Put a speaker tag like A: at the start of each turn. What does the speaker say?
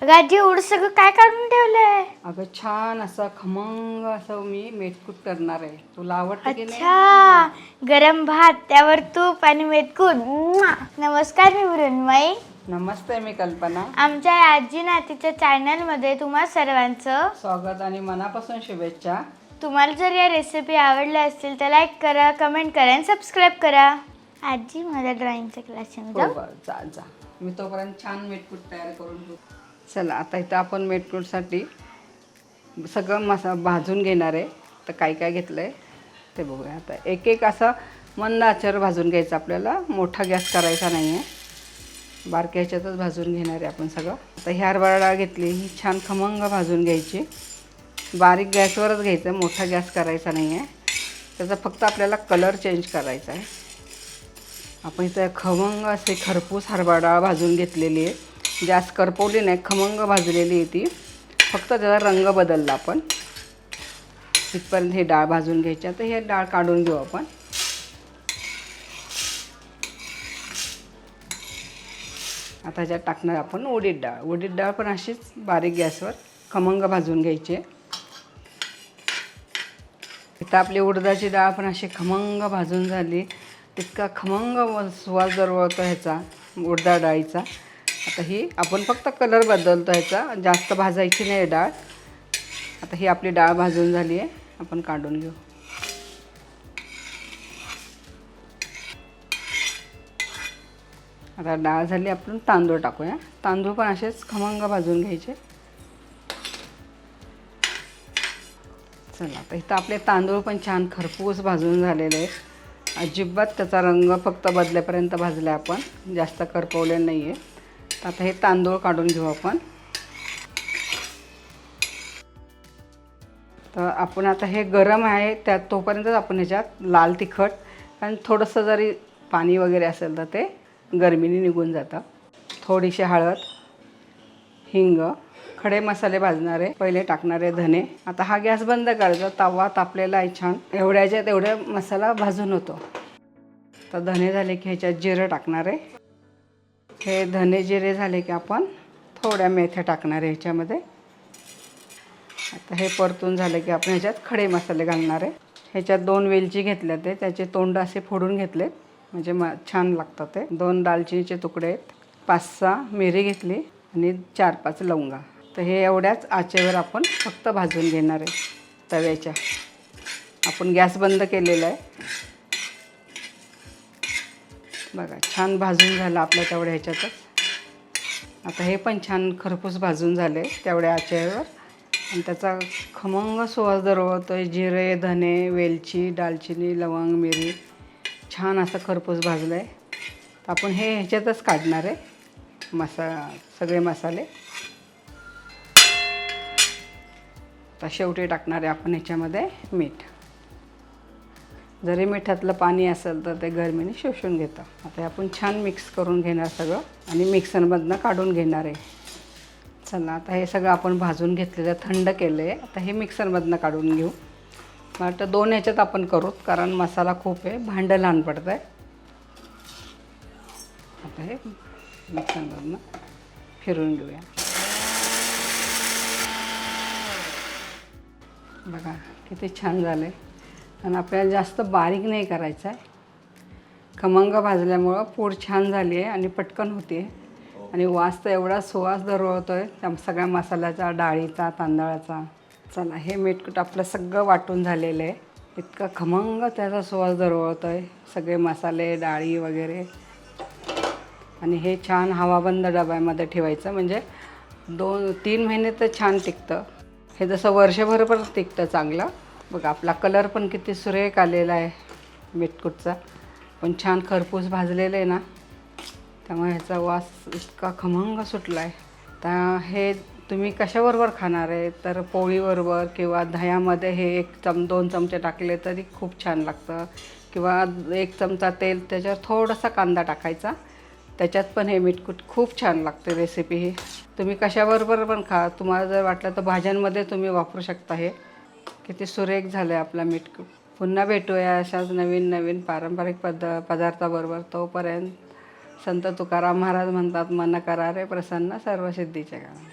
A: आजी एवढं सगळं काय काढून ठेवलंय?
B: अगं छान असं खमंग असं मी मेटकूट करणार आहे. तुला आवडतं की नाही?
A: अच्छा, गरम भात त्यावर तूप आणि मेतकूट. नमस्कार, मी मृण्मयी.
B: नमस्ते, मी कल्पना.
A: आमच्या आजी नातीच्या चॅनलमध्ये तुम्हा सर्वांचं
B: स्वागत आणि मनापासून शुभेच्छा.
A: तुम्हाला जर या रेसिपी आवडल्या असतील तर लाईक करा, कमेंट करा आणि सबस्क्राईब करा. आजी मला ड्रॉइंगच्या क्लासमध्ये
B: हो बरं, जा. मी तोपर्यंत छान मेटकूट तयार करून घेऊ. चला, आता इथं आपण मेटकूटसाठी सगळं भाजून घेणार आहे. तर काय काय घेतलं आहे ते बघूया. आता एक एक असं मंद आचेवर भाजून घ्यायचं आपल्याला. मोठा गॅस करायचा नाही आहे, बारक्या ह्याच्यातच भाजून घेणार आहे आपण सगळं. आता ही हरभरा डाळ घेतली, ही छान खमंग भाजून घ्यायची. बारीक गॅसवरच घ्यायचं, मोठा गॅस करायचा नाही आहे. त्याचा फक्त आपल्याला कलर चेंज करायचा आहे. आपण इथं खमंग असे खरपूस हरभरा डाळ भाजून घेतलेली आहे. जास्त करपवली नाही, खमंग भाजलेली आहे ती. फक्त त्याचा रंग बदलला आपण. इथपर्यंत ही डाळ भाजून घ्यायची. आता हे डाळ काढून घेऊ आपण. आता ह्याच्यात टाकणार आपण उडीद डाळ. उडीद डाळ पण अशीच बारीक गॅसवर खमंग भाजून घ्यायची. इथं आपली उडदाची डाळ पण अशी खमंग भाजून झाली. इतका खमंग सुवास दरवळतो ह्याचा उडदा डाळीचा. आता ही आपण फक्त कलर बदलतो ह्याचा, जास्त भाजायची नाही डाळ. आता ही आपली डाळ भाजून झाली आहे, आपण काढून घेऊ. आता डाळ झाली, आपण तांदूळ टाकूया. तांदूळ पण असेच खमंग भाजून घ्यायचे. चला, आता इथं आपले तांदूळ पण छान खरपूस भाजून झालेले आहेत. अजिबात त्याचा रंग फक्त बदलेपर्यंत भाजले आपण, जास्त करपवले नाही आहे. तर आता हे तांदूळ काढून घेऊ आपण. तर आपण आता हे गरम आहे त्यात तोपर्यंतच आपण ह्याच्यात लाल तिखट आणि थोडंसं जरी पाणी वगैरे असेल तर ते गरमीने निघून जातं. थोडीशी हळद, हिंग, खडे मसाले भाजणारे पहिले टाकणारे धने. आता हा गॅस बंद करायचा, तवा तापलेला आहे छान. एवढ्याच्यात एवढा मसाला भाजून होतो. तर धने झाले की ह्याच्यात जिरं टाकणार आहे. हे धने जिरे झाले की आपण थोड्या मेथ्या टाकणार आहे ह्याच्यामध्ये. आता हे परतून झालं की आपण ह्याच्यात खडे मसाले घालणार आहे. ह्याच्यात 2 वेलची घेतल्या, त्याचे तोंड असे फोडून घेतले म्हणजे छान लागतात ते. 2 दालचिनीचे तुकडे आहेत, 5-6 मिरी घेतली आणि 4-5 लवंगा. तर हे एवढ्याच आचेवर आपण फक्त भाजून घेणार आहे तव्याच्या. आपण गॅस बंद केलेला आहे. बघा, छान भाजून झालं आपल्या तेवढ्या ह्याच्यातच. आता हे पण छान खरपूस भाजून झाले तेवढ्या आचेवर. आणि त्याचा खमंग सुवास दरवळतो आहे. जिरे, धने, वेलची, दालचिनी, लवंग, मिरी छान असं खरपूस भाजलं आहे. तर आपण हे ह्याच्यातच काढणार आहे सगळे मसाले. तर शेवटी टाकणार आहे आपण ह्याच्यामध्ये मीठ. जरी मिठातलं पाणी असेल तर ते गरमीने शोषून घेतं. आता आपण छान मिक्स करून घेणार सगळं आणि मिक्सरमधनं काढून घेणार आहे. चला, आता हे सगळं आपण भाजून घेतलेलं थंड केलं आहे. आता हे मिक्सरमधनं काढून घेऊ. मला वाटतं 2 ह्याच्यात आपण करूत, कारण मसाला खूप आहे, भांडं लहान पडतं आहे. आता हे मिक्सरमधनं फिरून घेऊया. बघा किती छान झालं आहे. आणि आपल्याला जास्त बारीक नाही करायचं आहे. खमंग भाजल्यामुळं पूड छान झाली आहे आणि पटकन होते. आणि वास तर एवढा सुवास दरवळतो आहे त्या सगळ्या मसाल्याचा, डाळीचा, तांदळाचा. चला, हे मेटकूट आपलं सगळं वाटून झालेलं आहे. इतका खमंग त्याचा सुवास दरवळतो आहे, सगळे मसाले, डाळी वगैरे. आणि हे छान हवाबंद डब्यामध्ये ठेवायचं, म्हणजे 2-3 महिने तर छान टिकतं. हे जसं वर्षभर पण टिकतं चांगलं. बघा, आपला कलर पण किती सुरेख आलेला आहे मेटकूटचा. पण छान खरपूस भाजलेलं आहे ना, त्यामुळे ह्याचा वास इतका खमंग सुटला आहे. तर हे तुम्ही कशाबरोबर खाणार आहे तर पोळीबरोबर किंवा दह्यामध्ये हे 2 चमचे टाकले तरी खूप छान लागतं. किंवा 1 चमचा तेल, त्याच्यावर थोडासा कांदा टाकायचा, त्याच्यात पण हे मेटकूट खूप छान लागते रेसिपी. ही तुम्ही कशाबरोबर पण खा. तुम्हाला जर वाटलं तर भाज्यांमध्ये तुम्ही वापरू शकता. हे किती सुरेख झालं आहे आपला मेटकूट. पुन्हा भेटूया अशाच नवीन पारंपरिक पदार्थाबरोबर. तोपर्यंत संत तुकाराम महाराज म्हणतात मन करा रे प्रसन्न सर्व सिद्धीचे कारण.